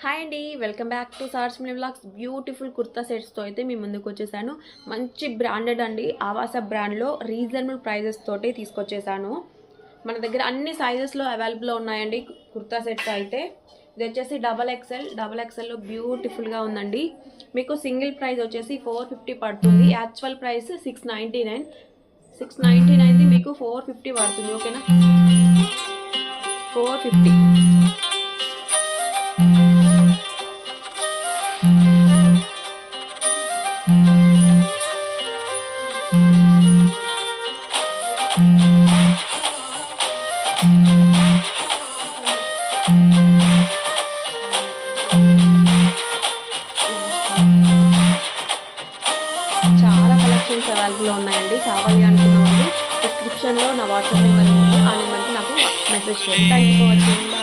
Hi అండి, welcome back to sars mini vlogs. Beautiful kurta సెట్స్తో అయితే మీ ముందుకు వచ్చేసాను. మంచి బ్రాండెడ్ అండి, ఆవాస బ్రాండ్లో రీజనబుల్ ప్రైజెస్ తోటి తీసుకొచ్చేసాను. మన దగ్గర అన్ని సైజెస్లో అవైలబుల్లో ఉన్నాయండి కుర్తా సెట్స్ అయితే. ఇది వచ్చేసి డబల్ ఎక్సెల్లో బ్యూటిఫుల్గా ఉందండి. మీకు సింగిల్ ప్రైస్ వచ్చేసి 450 పడుతుంది. యాక్చువల్ ప్రైస్ 699 మీకు 450 పడుతుంది. ఓకేనా, 450. చాలా కలెక్షన్స్ అవైలబుల్లో ఉన్నాయండి. కావాలి అనుకున్న వాళ్ళు డిస్క్రిప్షన్లో నా వాట్సాప్ నెంబర్ ఉంది. ఆ నెంబర్కి నాకు మెసేజ్ చేయండి. Thank you for watching.